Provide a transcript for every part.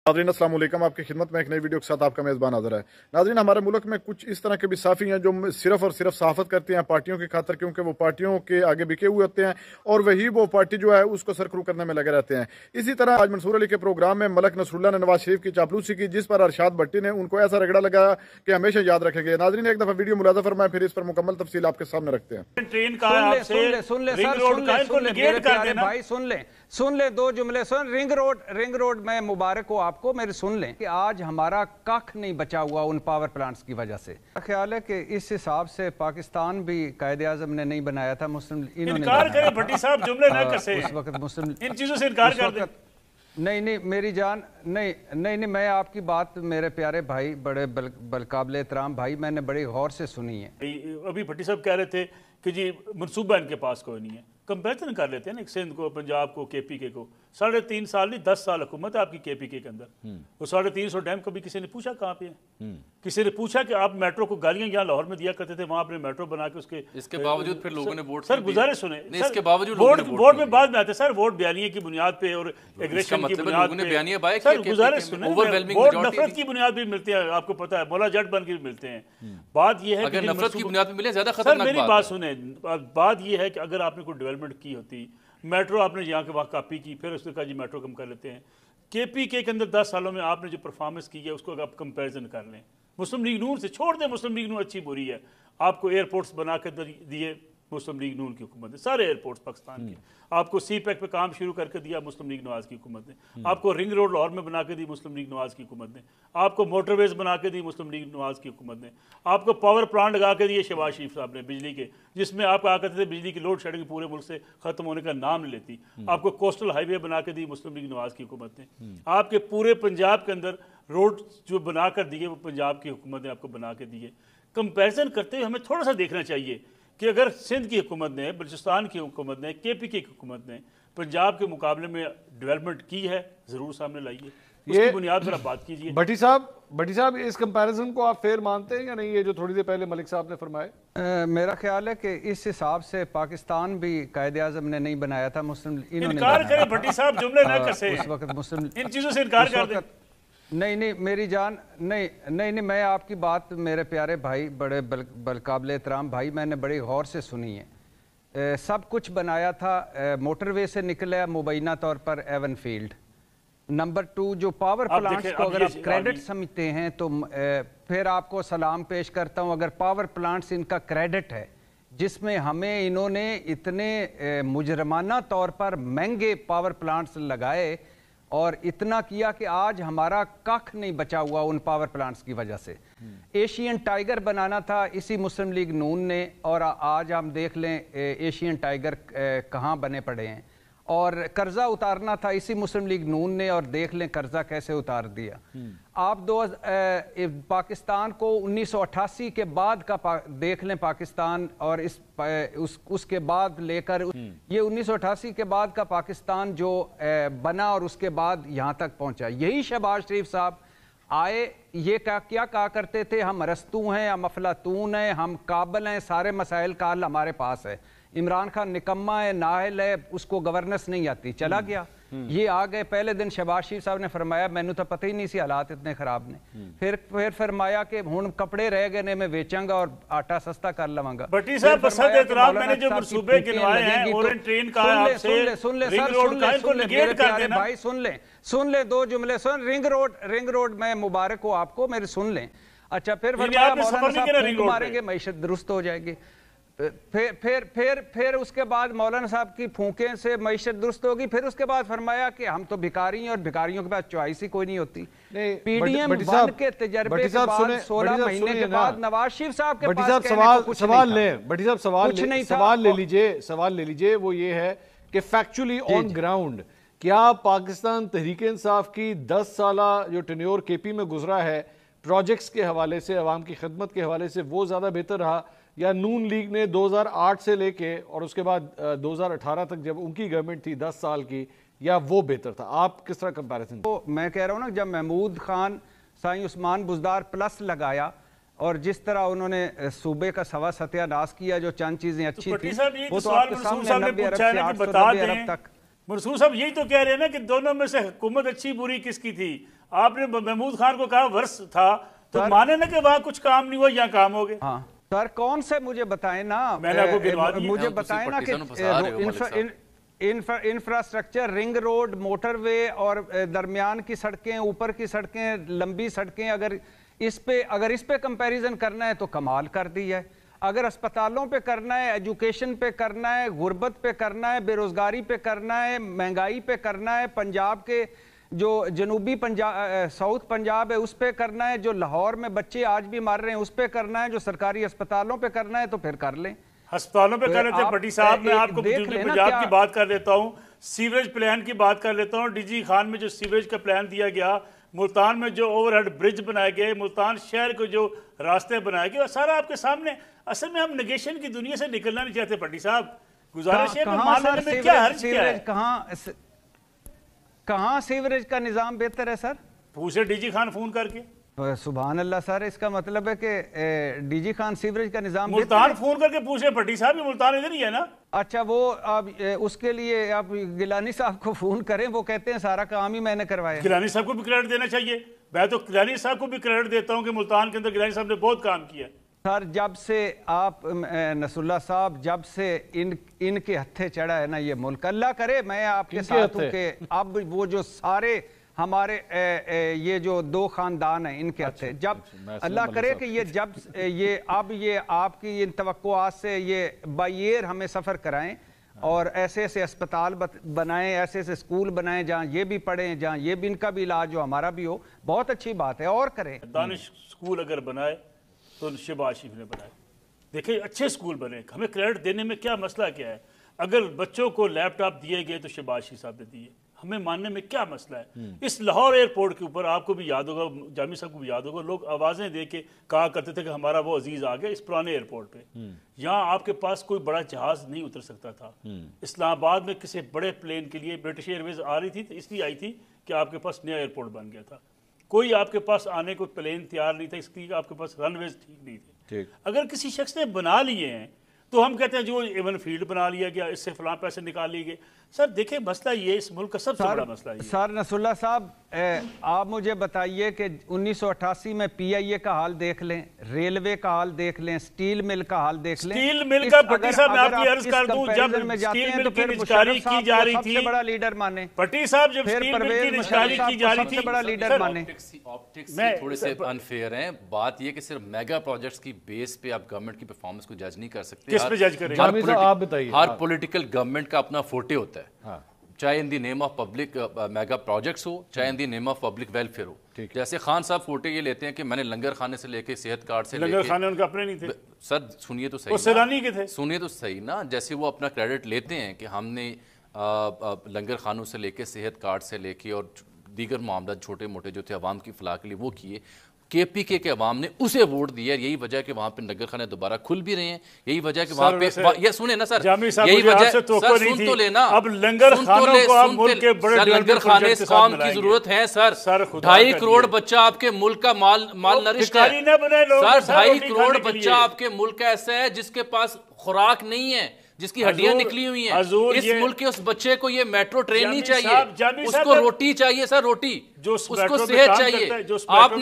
नाज़रीन अस्सलाम वालेकुम, आपकी खिदमत में एक नई वीडियो के साथ आपका मेज़बान हाज़िर है। नाज़रीन, हमारे मुल्क में कुछ इस तरह के भी साफ़ी हैं जो सिर्फ़ और सिर्फ सहाफ़त करते हैं पार्टियों की खातर, क्योंकि वो पार्टियों के आगे बिके हुए होते हैं और वही वो पार्टी जो है उसको सरखरू करने में लगे रहते हैं। इसी तरह आज मंसूर अली के प्रोग्राम में मलक नसरुल्लाह ने नवाज शरीफ की चापलूसी की, जिस पर अरशाद भट्टी ने उनको ऐसा रगड़ा लगाया कि हमेशा याद रखेंगे। नाज़रीन, एक दफ़ा वीडियो मुलाज़ा फरमाएं, फिर इस पर मुकम्मल तफसील आपके सामने रखते हैं। सुन ले दो जुमले सुन। रिंग रोड में मुबारक हो आपको, मेरे सुन लें कि आज हमारा कख नहीं बचा हुआ उन पावर प्लांट्स की वजह से। ख्याल है कि इस हिसाब से पाकिस्तान भी कायदे आज़म ने नहीं बनाया था, मुस्लिम इनकार करें भट्टी साहब, जुमले ना कसे। उस वक्त मुस्लिम इन चीजों से इनकार कर दें। नहीं मेरी जान, नहीं मैं आपकी बात मेरे प्यारे भाई, बड़े बलकाबिल एहतराम भाई, मैंने बड़ी गौर से सुनी है। अभी भट्टी साहब कह रहे थे कि जी मनसूबा इनके पास कोई नहीं है। कंपेरिजन कर लेते हैं ना, सिंध को, पंजाब को, KPK को। 3.5 साल नहीं 10 साल हुकूमत है आपकी KPK के अंदर। वो 350 डैम कभी किसी ने पूछा कहाँ पे है? किसी ने पूछा कि आप मेट्रो को गालियां यहाँ लाहौर में दिया करते थे, वहां आपने मेट्रो बना के इसके बावजूद फिर लोगों ने वोट सर गुजारिश सुने, इसके बावजूद वोट में बाद में आते सर, वोट बयानिए की बुनियाद पे और एग्रेशन की बुनियाद पे। सर गुजारिश सुने, वोट नफरत की बुनियाद पे मिलते हैं, आपको पता है, मौला जट बन के मिलते हैं। बात यह है कि नफरत की बुनियाद पे मिले ज्यादा खतरनाक बात है। मेरी बात सुने, बात यह है कि अगर आपने कोई डेवलपमेंट की होती, मेट्रो आपने यहाँ के वहाँ कॉपी की, फिर उसने कहा जी मेट्रो कम कर लेते हैं। KPK के अंदर 10 सालों में आपने जो परफॉर्मेंस की है उसको आप कंपैरिजन कर लें मुस्लिम लीग नून से, छोड़ दें मुस्लिम लीग नून अच्छी बुरी है। आपको एयरपोर्ट्स बना के दिए मुस्लिम लीग नून की हुकूमत ने, सारे एयरपोर्ट्स पाकिस्तान के। आपको CPEC पे काम शुरू करके दिया मुस्लिम लीग नवाज की हुकूमत ने। आपको रिंग रोड लाहौर में बना के दी मुस्लिम लीग नवाज की हुकूमत ने। आपको मोटरवेज बना के दी मुस्लिम लीग नवाज की हुकूमत ने। आपको पावर प्लांट लगा के दिए शहबाज शरीफ साहब ने बिजली के, जिसमें आप कहा करते थे बिजली की लोड शेडिंग पूरे मुल्क से खत्म होने का नाम नहीं लेती। आपको कोस्टल हाईवे बना के दी मुस्लिम लीग नवाज की हुकूमत ने। आपके पूरे पंजाब के अंदर रोड जो बना कर दिए वो पंजाब की हुकूमत ने आपको बना के दिए। कंपेरिजन करते हुए हमें थोड़ा सा देखना चाहिए कि अगर सिंध की हुकूमत ने, बलूचिस्तान की हुकूमत ने, KPK की हुकूमत ने पंजाब के मुकाबले में डेवलपमेंट की है, जरूर सामने लाइए, उसकी बुनियाद पर आप बात कीजिए। भट्टी साहब इस कंपैरिजन को आप फेयर मानते हैं या नहीं, ये जो थोड़ी देर पहले मलिक साहब ने फरमाए? मेरा ख्याल है कि इस हिसाब से पाकिस्तान भी कायदे आज़म ने नहीं बनाया था, मुस्लिम इनकार करें भट्टी साहब, जुमले ना कसे। उस वक्त मुस्लिम इन चीजों से इनकार कर दें। नहीं मेरी जान, नहीं मैं आपकी बात मेरे प्यारे भाई, बड़े बलकाबिल एहतराम भाई, मैंने बड़ी गौर से सुनी है। सब कुछ बनाया था, मोटरवे से निकला मुबैना तौर पर एवन फील्ड। नंबर 2, जो पावर प्लांट्स को अगर आप क्रेडिट समझते हैं तो फिर आपको सलाम पेश करता हूं। अगर पावर प्लांट्स इनका क्रेडिट है, जिसमें हमें इन्होंने इतने मुजरमाना तौर पर महंगे पावर प्लांट्स लगाए और इतना किया कि आज हमारा कख नहीं बचा हुआ उन पावर प्लांट्स की वजह से। एशियन टाइगर बनाना था इसी मुस्लिम लीग नून ने, और आज हम देख लें एशियन टाइगर कहाँ बने पड़े हैं। और कर्जा उतारना था इसी मुस्लिम लीग नून ने, और देख लें कर्जा कैसे उतार दिया। आप पाकिस्तान को 1988 के बाद का देख लें पाकिस्तान, और उसके बाद लेकर ये 1988 के बाद का पाकिस्तान जो बना और उसके बाद यहाँ तक पहुँचा। यही शहबाज शरीफ साहब आए, ये क्या कहा करते थे, हम अरस्तू हैं, हम अफलातून हैं, हम काबिल हैं, सारे मसाइल का हल हमारे पास है। इमरान खान निकम्मा है, नाहल है, उसको गवर्नेंस नहीं आती, चला गया। ये आ गए, पहले दिन शहबाज शरीफ साहब ने फरमाया मैनू तो पता ही नहीं सी हालात इतने खराब ने। फिर फरमाया कि हुन कपड़े रह गए ने, मैं बेचांगा और आटा सस्ता कर लवांगा। भट्टी साहब बसत एतराम, मैंने जो मंसूबे गिनवाए हैं, ओरेंट ट्रेन का आपसे, रिंग रोड का, इनको नेगेट कर देना भाई। सुन ले दो जुमले सुन। रिंग रोड में मुबारक हो आपको, मेरे सुन लें। अच्छा, फिर मारेंगे, मईशत दुरुस्त हो जाएगी। फिर उसके बाद मौलाना साहब की फूंके से मईशत दुरुस्त होगी। फिर उसके बाद फरमाया कि हम तो भिखारी हैं और भिखारियों के पास चॉइस ही कोई नहीं होती। PDM 1 के तजर्बे के बाद 16 महीने के बाद नवाज शरीफ साहब के पास सवाल ले लीजिए। वो ये है कि फैक्चुअली ऑन ग्राउंड क्या पाकिस्तान तहरीक इंसाफ की 10 साला जो टेन्योर KP में गुजरा है, प्रोजेक्ट्स के हवाले से, अवाम की खिदमत के हवाले से, वो ज़्यादा बेहतर रहा, या नून लीग ने 2008 से लेके और उसके बाद 2018 तक जब उनकी गवर्नमेंट थी 10 साल की, या वो बेहतर था? आप किस तरह कंपैरिजन? तो मैं कह रहा हूँ ना, जब महमूद खान साईं उस्मान बुज़दार प्लस लगाया और जिस तरह उन्होंने सूबे का सवा सत्यानाश किया, जो चंद चीजें अच्छी थी वो तो आपके सामने 90 अरब से 890 अरब तक। मंसूर साहब यही तो कह रहे हैं ना कि दोनों में से हुकूमत अच्छी बुरी किसकी थी? آپ نے محمود خان کو کہا ورس تھا تو مانے نا کہ وہاں کچھ کام نہیں ہوا، یہاں کام ہو گئے. ہاں سر کون سے مجھے بتائیں نا، میں نے آپ کو گنوا دیا. مجھے بتائیں نا کہ انفراسٹرکچر، رنگ روڈ، موٹر وے اور درمیان کی سڑکیں، اوپر کی سڑکیں، لمبی سڑکیں، اگر اس پہ کمپیریزن کرنا ہے تو کمال کر دی ہے. اگر اسپتالوں پہ کرنا ہے، ایجوکیشن پہ کرنا ہے، غربت پہ کرنا ہے، بے روزگاری پہ کرنا ہے، مہنگائی پہ کرنا ہے، پنجاب کے جو جنوبی ساؤتھ پنجاب ہے اس پہ کرنا ہے، جو لاہور میں بچے آج بھی مر رہے ہیں اس پہ کرنا ہے، جو سرکاری اسپتالوں پہ کرنا ہے تو پھر کر لیں. ہسپتالوں پہ کر لیتے ہیں. بھٹی صاحب میں آپ کو جنوبی پنجاب کی بات کر لیتا ہوں، سیوریج پلان کی بات کر لیتا ہوں. ڈی جی خان میں جو سیوریج کا پلان دیا گیا، ملتان میں جو اوور ہیڈ برج بنائے گئے، ملتان شہر کو جو راستے بنائے گئے، سارا آپ کے سامنے. اصل میں ہم نگیشن کی دنیا سے نکلنا نہیں چاہتے. بھٹی صاحب گزارش ہے مان لینے میں کیا حرج کیا ہے؟ کہاں سیوریج کا نظام بہتر ہے سر؟ پوچھے ڈی جی خان فون کر کے. سبحان اللہ سر، اس کا مطلب ہے کہ ڈی جی خان سیوریج کا نظام ملتان فون کر کے پوچھے. بھٹی صاحب یہ ملتان ادھر ہی ہے نا. اچھا وہ اس کے لیے آپ گیلانی صاحب کو فون کریں، وہ کہتے ہیں سارا کام ہی میں نے کروایا. گیلانی صاحب کو بھی کریڈٹ دینا چاہیے. میں تو گیلانی صاحب کو بھی کریڈٹ دیتا ہوں کہ ملتان کے اندر گیلانی صاحب نے بہت کام کیا. سر جب سے آپ نصر اللہ صاحب، جب سے ان کے ہتھے چڑھا ہے نا یہ ملک، اللہ کرے میں آپ کے ساتھ ہوں کہ اب وہ جو سارے ہمارے یہ جو دو خاندان ہیں ان کے ہتھے، جب اللہ کرے کہ یہ اب یہ آپ کی ان توقعات سے یہ بائی ایئر ہمیں سفر کرائیں اور ایسے ایسے اسپتال بنائیں، ایسے ایسے اسکول بنائیں جہاں یہ بھی پڑھیں، جہاں یہ بھی ان کا بھی علاج ہو، ہمارا بھی ہو. بہت اچھی بات ہے، اور کریں. دانش اسکول اگر بنائے تو شہباز شریف نے بنائے. دیکھیں اچھے اسکول بنے، ہمیں کریڈٹ دینے میں کیا مسئلہ کیا ہے؟ اگر بچوں کو لیپ ٹاپ دیے گئے تو شہباز شریف صاحب نے دیے، ہمیں ماننے میں کیا مسئلہ ہے؟ اس لاہور ایئرپورٹ کے اوپر آپ کو بھی یاد ہوگا، جامی صاحب کو بھی یاد ہوگا، لوگ آوازیں دے کے کہا کرتے تھے کہ ہمارا وہ عزیز آ گیا. اس پرانے ایئرپورٹ پہ یہاں آپ کے پاس کوئی بڑا جہاز نہیں اتر سکتا تھا. اسلام آباد میں کسی بڑے پلین کے لیے برٹش ایئر ویز آ رہی تھی تو اس لیے آئی تھی کہ آپ کے پاس نیا ایئرپورٹ بن گیا تھا. کوئی آپ کے پاس آنے کو پلین تیار نہیں تھا، اس لیے آپ کے پاس رن ویز ٹھیک نہیں تھے. اگر کسی شخص نے بنا لیے ہیں تو ہم کہتے ہیں جو ایون فیلڈ بنا لیا گیا، اس سے فلاں پیسے نکال لیے گئے. سر دیکھیں مسئلہ یہ اس ملک کا سب سے بڑا مسئلہ یہ. سر نصر اللہ صاحب آپ مجھے بتائیے کہ 1988 میں پی آئی اے کا حال دیکھ لیں، ریلوے کا حال دیکھ لیں، سٹیل مل کا حال دیکھ لیں. سٹیل مل کا بھٹی صاحب میں آپ کی عرض کر دوں، جب سٹیل مل کی نجکاری کی جا رہی تھی، سب سے بڑا لیڈر مانے. بھٹی صاحب جب سٹیل مل کی نجکاری کی جا رہی تھی، سب سے بڑا لیڈر مانے. آپٹکس تھوڑے سے انفیئر ہیں. بات یہ کہ صرف میگا پروجیکٹس کی بیس پہ آپ گورنمنٹ کی پرفارمنس کو جج نہیں کر سکتے. کس پہ جج کریں؟ ہر پولیٹیکل گورنمنٹ کا اپنا فوٹے ہوتا ہے، چاہے in the name of public mega projects ہو، چاہے in the name of public welfare ہو. جیسے خان صاحب فوٹے یہ لیتے ہیں کہ میں نے لنگر خانے سے لے کے صحت کارڈ سے لے کے، لنگر خانے ان کا اپنے نہیں تھے. سر سنیے تو صحیح، وہ سیلانی کے تھے. سنیے تو صحیح نا. جیسے وہ اپنا کریڈٹ لیتے ہیں کہ ہم نے لنگر خانوں سے لے کے صحت کارڈ سے لے کے اور دیگر معاملات چھوٹے موٹے جو تھے عوام کی فلاح کے لیے وہ کیے. کے پی کے عوام نے اسے ووٹ دیا. یہی وجہ ہے کہ وہاں پہ نگر خانے دوبارہ کھل بھی رہے ہیں. یہی وجہ ہے کہ وہاں پہ یہ سنیں نا سر، یہی وجہ سر سن تو لینا، اب لنگر خانوں کو آپ ملک کے بڑے لنگر خانے اس قوم کی ضرورت ہے. سر 2.5 کروڑ بچہ آپ کے ملک کا مال نرشت ہے. سر 2.5 کروڑ بچہ آپ کے ملک کا ایسا ہے جس کے پاس خوراک نہیں ہے، جس کی ہڈیاں نکلی ہوئی ہیں. اس ملک کے اس بچے کو یہ میٹرو ٹرین نہیں چاہیے، اس کو روٹی چاہیے. سر روٹی، اس کو صحت چاہیے. آپ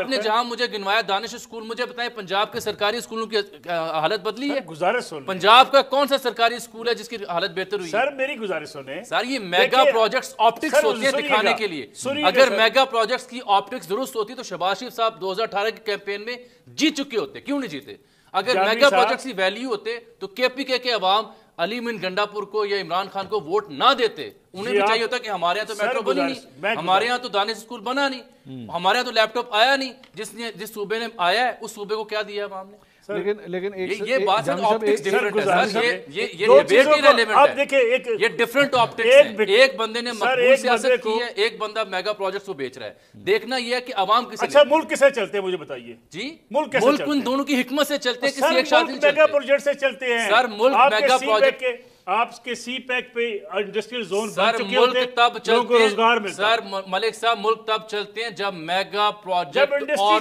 نے جہاں مجھے گنوایا دانش اسکول، مجھے بتائیں پنجاب کے سرکاری اسکولوں کی حالت بدلی ہے؟ پنجاب کا کون سا سرکاری اسکول ہے جس کی حالت بہتر ہوئی؟ سر میری گزارش سنیں. سر یہ میگا پروجیکٹس آپٹکس ہوتی ہیں دکھانے کے لیے. اگر میگا پروجیکٹس کی آپٹکس درست ہوتی تو شہباز شریف صاحب 2018 کے کیمپین میں جیت چکے ہوتے. کیوں نہیں جیتے؟ اگر میگا پروجیکٹس کی ویلیو ہوتے تو کے پی کے عوام علی من گنڈا پور کو یا عمران خان کو ووٹ نہ دیتے. انہیں بھی چاہیے ہوتا کہ ہمارے یہاں تو میٹرو بنی نہیں، ہمارے یہاں تو دانش اسکول بنا نہیں، ہمارے یہاں تو لیپ ٹاپ آیا نہیں. جس صوبے نے آیا ہے اس صوبے کو کیا دیا عوام نے؟ لیکن یہ بات آپٹکس ڈیفرنٹ ہے. یہ ڈیبیٹ ہی ریلیونٹ ہے. یہ ڈیفرنٹ آپٹکس ہیں. ایک بندے نے مقبول سیاست کی ہے، ایک بندہ میگا پروجیکٹس کو بیچ رہا ہے. دیکھنا یہ ہے کہ عوام کسے. اچھا ملک کیسے چلتے ہیں مجھے بتائیے جی؟ ملک ان دونوں کی حکمت سے چلتے ہیں، کسی ایک شاید میگا پروجیکٹ سے چلتے ہیں. سر ملک میگا پروجیکٹ آپ کے سی پیک پہ انڈسٹریل زون سر ملک تب چلتے ہیں. سر ملک صاحب ملک تب چلتے ہیں جب میگا پروجیکٹ اور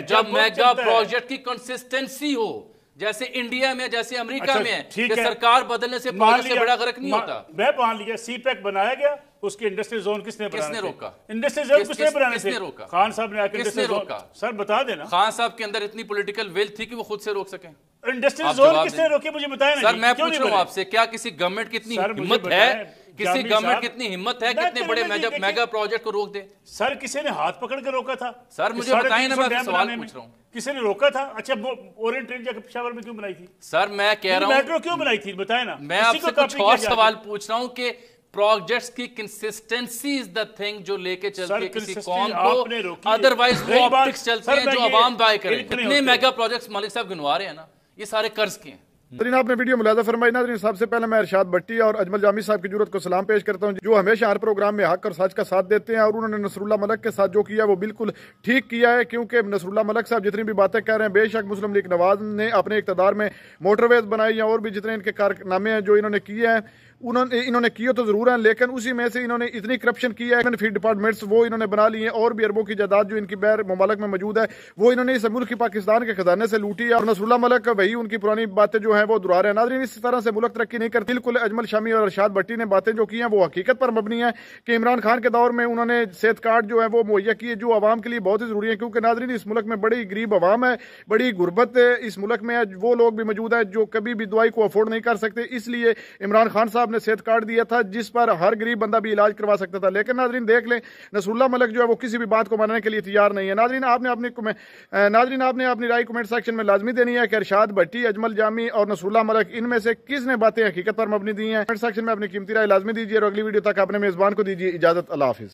جب میگا پروجیکٹ کی کنسسٹنسی ہو. جیسے انڈیا میں، جیسے امریکہ میں ہے کہ سرکار بدلنے سے پروجیکٹ سے بڑا غرق نہیں ہوتا. میں مان لیا سی پیک بنایا گیا، उसके इंडस्ट्रियल जोन किसने रोका? इंडस्ट्रियल जोन किसने बनाने थे? रोका? खान साहब ने आके किसने रोका? सर बता देना। खान साहब के अंदर इतनी पॉलिटिकल विल थी कि वो खुद से रोक सकें? इंडस्ट्रियल जोन किसने रोके मुझे बताया ना। सर मैं पूछ रहा हूँ आपसे, क्या किसी गवर्नमेंट की इतनी हिम्मत है, किसी गवर्नमेंट की इतनी हिम्मत है कितने बड़े मेगा प्रोजेक्ट को रोक दे? सर किसी ने हाथ पकड़ के रोका था? सर मुझे बताइए ना, मैं सवाल पूछ रहा हूँ। किसी ने रोका था? अच्छा ओरिएंट ट्रेन जाकर पेशावर में क्यों बनाई थी? सर मैं कह रहा हूँ मेट्रो क्यों बनाई थी बताए ना। मैं आपसे कुछ और सवाल पूछ रहा हूँ कि प्रोजेक्ट्स की कंसिस्टेंसी इज द थिंग जो लेके चलती है किसी कौम को, अदरवाइज वो ऑप्टिक्स चलते हैं जो आवाम बाय करे। कितने मेगा प्रोजेक्ट्स मलिक साहब गिनवा रहे हैं ना, ये सारे कर्ज के हैं। नाज़रीन आपने वीडियो मुलाज़ा फरमाई। नाज़रीन सबसे पहले मैं इरशाद भट्टी और अजमल जामी साहब की जरूरत को सलाम पेश करता हूं, जो हमेशा हर प्रोग्राम में हक और सच का साथ देते हैं, और उन्होंने नसरुल्लाह मलिक के साथ जो किया वो बिल्कुल ठीक किया है, क्योंकि नसरुल्लाह मलिक साहब जितनी भी बातें कह रहे हैं, बेशक मुस्लिम लीग नवाज ने अपने इक़्तिदार में मोटरवेज बनाई या और भी जितने इनके कारनामे हैं जो इन्होंने किए हैं, इन्होंने किए तो जरूर हैं, लेकिन उसी में से इन्होंने इतनी करप्शन की है, फील्ड डिपार्टमेंट्स वो इन्होंने बना लिए, और भी अरबों की जायदाद जो इनकी बैर ममालिक में मौजूद है वो इन्होंने इस मुल्क की पाकिस्तान के खजाने से लूटी है। और नसरुल्लाह मलिक वही उनकी पुरानी बातें जो हैं वो दोहरा रहे हैं। नाज़रीन इस तरह से मुल्क तरक्की नहीं करती। बिल्कुल अजमल शामी और इरशाद भट्टी ने बातें जो की हैं वो हकीकत पर मबनी है कि इमरान खान के दौर में उन्होंने सेहत कार्ड जो है वो मुहैया किए, जो आवाम के लिए बहुत ही जरूरी है, क्योंकि नाज़रीन इस मुल्क में बड़ी गरीब आवाम है, बड़ी गुर्बत इस मुल्क में है, वो लोग भी मौजूद है जो कभी भी दवाई को अफोर्ड नहीं कर सकते, इसलिए इमरान खान साहब ने सेहत कार्ड दिया था जिस पर हर गरीब बंदा भी इलाज करवा सकता था। लेकिन नाज़रीन देख लें नसरुल्लाह मलिक जो है वो किसी भी बात को मानने के लिए तैयार नहीं है। नाज़रीन आपने अपनी राय कमेंट सेक्शन में लाजमी देनी है कि इरशाद भट्टी, अजमल जामी और नसरुल्लाह मलिक इनमें से किसने बातें हकीकत पर मबनी दी हैं। कमेंट सेक्शन में अपनी कीमती राय लाजमी दीजिए और अगली वीडियो तक अपने मेजबान को दीजिए इजाजत। अल्लाह हाफिज।